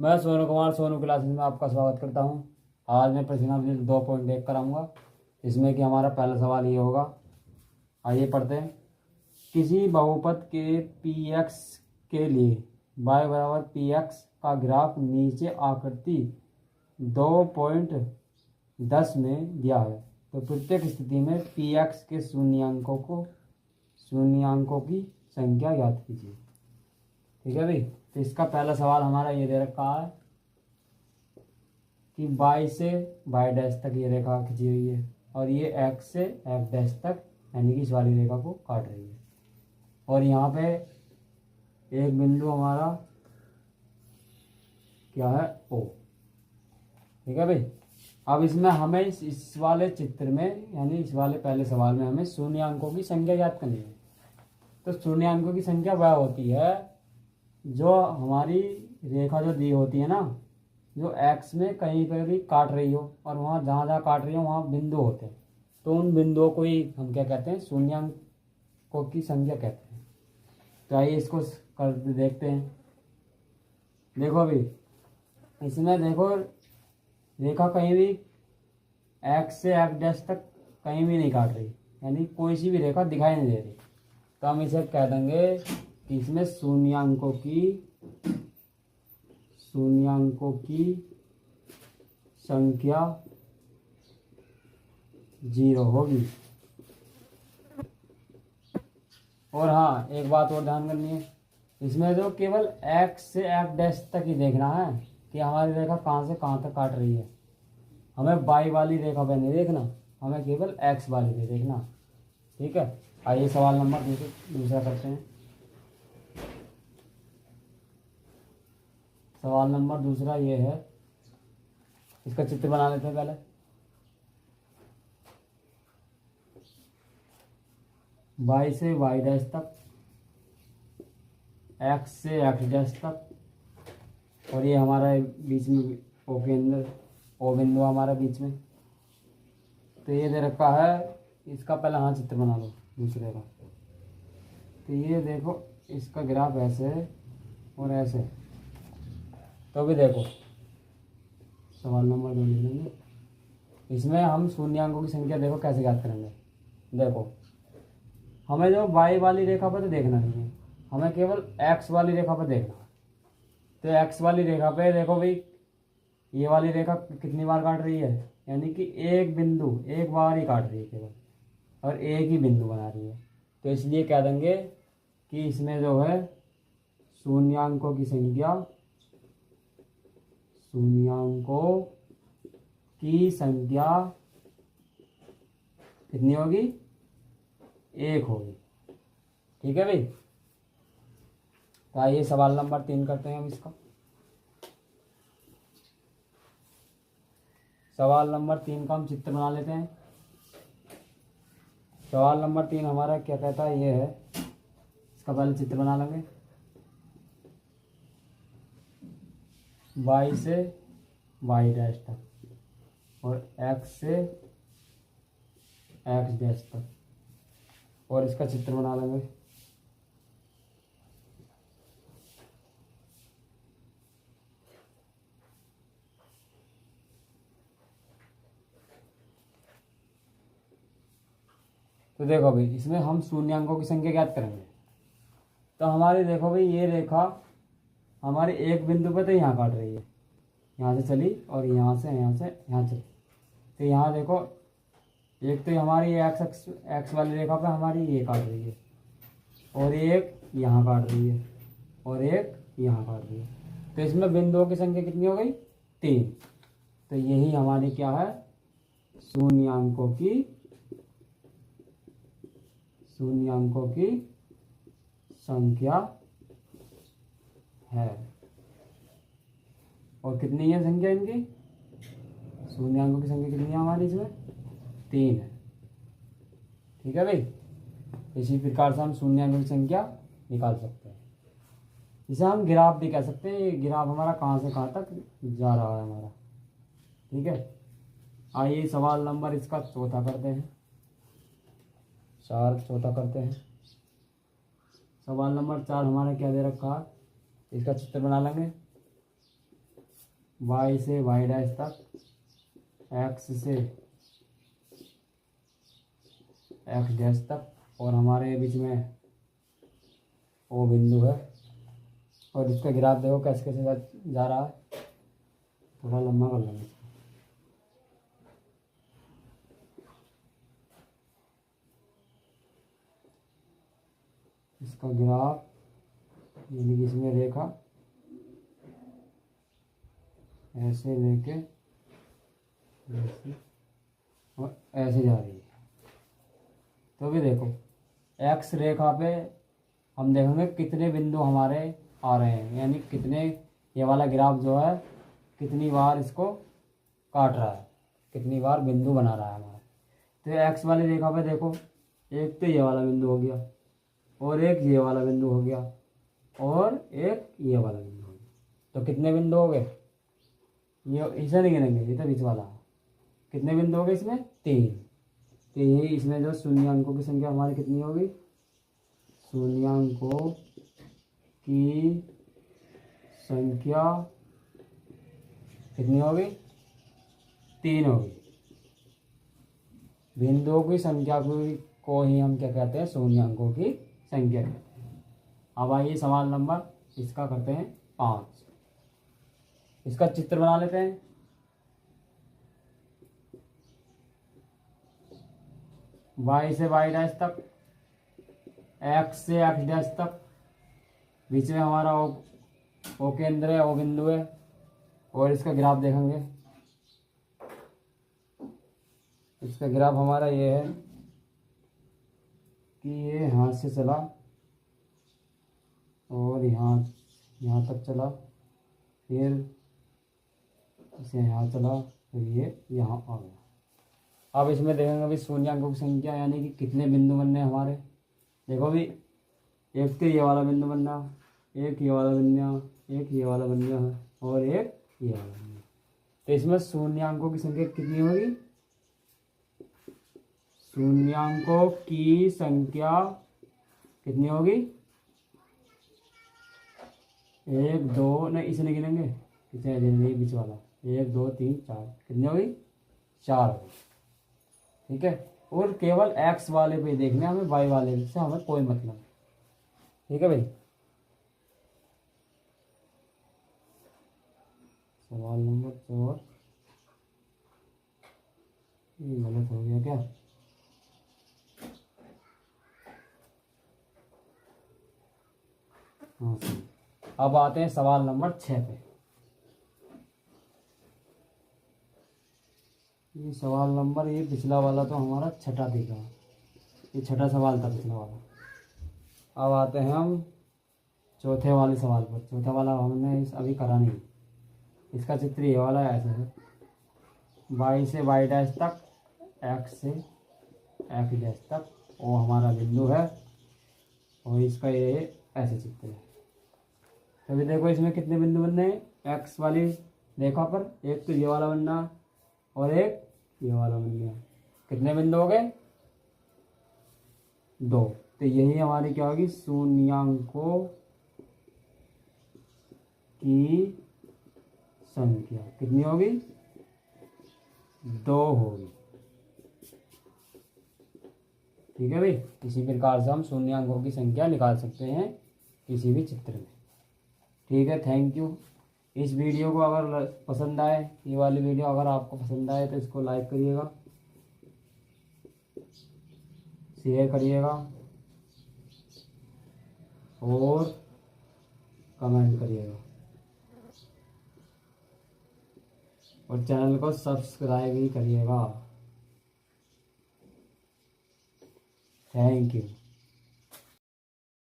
मैं सोनू कुमार सोनू क्लासेस में आपका स्वागत करता हूं। आज मैं प्रश्नावली 2.1 कराऊंगा, इसमें कि हमारा पहला सवाल ये होगा। आइए पढ़ते हैं। किसी बहुपद के पी एक्स के लिए y बराबर पी एक्स का ग्राफ नीचे आकृति 2.10 में दिया है, तो प्रत्येक स्थिति में पी एक्स के शून्याङ्कों की संख्या ज्ञात कीजिए। ठीक है भाई, तो इसका पहला सवाल हमारा ये दे रखा है कि y से y डैश तक ये रेखा खींची हुई है और ये x से f डैश तक यानी कि इस वाली रेखा को काट रही है, और यहाँ पे एक बिंदु हमारा क्या है O। ठीक है भाई, अब इसमें हमें इस वाले चित्र में यानी इस वाले पहले सवाल में हमें शून्याङ्कों की संख्या ज्ञात करनी है। तो शून्याङ्कों की संख्या वह होती है जो हमारी रेखा जो दी होती है ना, जो x में कहीं पर भी काट रही हो और वहाँ जहाँ जहाँ काट रही हो वहाँ बिंदु होते हैं, तो उन बिंदुओं को ही हम क्या कहते हैं, शून्याङ्कों की संख्या कहते हैं। तो आइए इसको कर देखते हैं। देखो अभी इसमें देखो रेखा कहीं भी x से f डैश तक कहीं भी नहीं काट रही, यानी कोई सी भी रेखा दिखाई नहीं दे रही, तो हम इसे कह देंगे कि इसमें शून्याङ्कों की संख्या 0 होगी। और हाँ, एक बात और ध्यान करनी है, इसमें जो केवल x से f डैश तक ही देखना है कि हमारी रेखा कहाँ से कहाँ तक काट रही है। हमें y वाली रेखा पे नहीं देखना, हमें केवल x वाली पे देखना। ठीक है, आइए सवाल नंबर दूसरा करते हैं। सवाल नंबर दूसरा ये है, इसका चित्र बना लेते हैं पहले। y से y डैश तक, x से x डैश तक, और ये हमारा बीच में O के अंदर O बिंदु हमारा बीच में। तो ये दे रखा है, इसका पहले हाँ चित्र बना लो दूसरे का। तो ये देखो इसका ग्राफ ऐसे है और ऐसे। तो भी देखो सवाल नंबर 2 लिख लेंगे। इसमें हम शून्याङ्कों की संख्या देखो कैसे ज्ञात करेंगे। देखो हमें जो y वाली रेखा पर तो देखना नहीं है, हमें केवल x वाली रेखा पर देखना है। तो x वाली रेखा पे देखो भाई, ये वाली रेखा कितनी बार काट रही है, यानी कि एक बार ही काट रही है केवल, और एक ही बिंदु बना रही है। तो इसलिए कह देंगे कि इसमें जो है शून्याङ्कों की संख्या कितनी होगी, 1 होगी। ठीक है भाई, तो आइए सवाल नंबर 3 करते हैं हम इसका। सवाल नंबर 3 का हम चित्र बना लेते हैं। सवाल नंबर 3 हमारा क्या कहता है, ये है, इसका पहले चित्र बना लेंगे। y से y डैश तक और x से x डैश तक, और इसका चित्र बना लेंगे। तो देखो भाई, इसमें हम शून्याङ्कों की संख्या ज्ञात करेंगे। तो हमारी देखो भाई, ये रेखा हमारे एक बिंदु पे तो यहाँ काट रही है, यहाँ से चली और यहाँ से यहाँ चली। तो यहाँ देखो, एक तो हमारी एक्स वाली रेखा पे हमारी ये काट रही है, और एक यहाँ काट रही है, और एक यहाँ काट रही है। तो इसमें बिंदुओं की संख्या कितनी हो गई, 3। तो यही हमारी क्या है, शून्याङ्कों की संख्या है। और कितनी है संख्या इनकी, शून्याङ्कों की संख्या कितनी है हमारी, इसमें 3 है। ठीक है भाई, इसी प्रकार से हम शून्याङ्कों की संख्या निकाल सकते हैं। इसे हम ग्राफ भी कह सकते हैं। ये ग्राफ हमारा कहाँ से कहाँ तक जा रहा है हमारा। ठीक है, आइए सवाल नंबर इसका चौथा करते हैं। चौथा करते हैं। सवाल नंबर 4 हमारा क्या दे रखा है, इसका चित्र बना लेंगे। वाई से वाई डैश तक, एक्स से एक्स डैश तक, और हमारे बीच में ओ बिंदु है। और इसका ग्राफ देखो कैसे कैसे जा रहा है। थोड़ा लंबा कर लेंगे। इसका ग्राफ यानी कि इसमें रेखा ऐसे लेके ऐसे और ऐसे जा रही है। तो भी देखो एक्स रेखा पे हम देखेंगे कितने बिंदु हमारे आ रहे हैं, यानी कितने, ये वाला ग्राफ जो है कितनी बार इसको काट रहा है, कितनी बार बिंदु बना रहा है हमारा। तो एक्स वाली रेखा पे देखो, एक तो ये वाला बिंदु हो गया, और एक ये वाला बिंदु हो गया, और एक ये वाला बिंदु हो गया। तो कितने बिंदु हो गए? ये इसे नहीं गिनेंगे, ये तो बीच वाला है। कितने बिंदु हो गए इसमें? 3। तो यही इसमें जो शून्यांकों की संख्या हमारी कितनी होगी? शून्यांकों की संख्या कितनी होगी? 3 होगी। बिंदुओं की संख्या को ही हम क्या कहते हैं? शून्यांकों की संख्या कहते हैं। अब आइए सवाल नंबर इसका करते हैं 5। इसका चित्र बना लेते हैं। वाई से वाई डैश तक, एक्स से एक्स डैश तक, बीच में हमारा ओ केंद्र है, ओ बिंदु है, और इसका ग्राफ देखेंगे। इसका ग्राफ हमारा ये है कि ये यहाँ से चला और यहाँ तक चला, फिर इसे यहाँ चला, फिर ये यहाँ आ गया। अब इसमें देखेंगे अभी शून्यांकों की संख्या, यानी कि कितने बिंदु बनने हमारे। देखो अभी एक तो ये वाला बिंदु बनना, एक ये वाला बनना, एक ये वाला बनना है, और एक ये वाला बनना। तो इसमें शून्यांकों की संख्या कितनी होगी? शून्यांकों की संख्या कितनी होगी? 1 2, नहीं इसे नहीं गिनेंगे, इसे गिनेंगे बीच वाला। 1 2 3 4, कितनी होगी? 4 होगी। ठीक है, और केवल एक्स वाले पे देखना है हमें, वाई वाले से हमें कोई मतलब। ठीक है भाई। सवाल नंबर 4, ये गलत हो गया क्या? हाँ सही। अब आते हैं सवाल नंबर 6 पे। ये सवाल नंबर, ये पिछला वाला तो हमारा छठा दिखा, ये छठा सवाल था पिछला वाला। अब आते हैं हम चौथे वाले सवाल पर। चौथा वाला हमने अभी करा नहीं। इसका चित्र ये वाला ऐसा है, वाई से वाई डैश तक, एक्स से एक्स डैश तक, वो हमारा बिंदु है, और इसका ये ऐसे चित्र है। तभी देखो इसमें कितने बिंदु बनने हैं एक्स वाली रेखा पर? एक तो ये वाला बनना और एक ये वाला बन गया। कितने बिंदु हो गए? 2। तो यही हमारी क्या होगी? शून्यांकों की संख्या कितनी होगी? 2 होगी। ठीक है भाई। इसी प्रकार से हम शून्यांकों की संख्या निकाल सकते हैं किसी भी चित्र में। ठीक है, थैंक यू। इस वीडियो को अगर पसंद आए, ये वाली वीडियो अगर आपको पसंद आए तो इसको लाइक करिएगा, शेयर करिएगा और कमेंट करिएगा, और चैनल को सब्सक्राइब भी करिएगा। Thank you.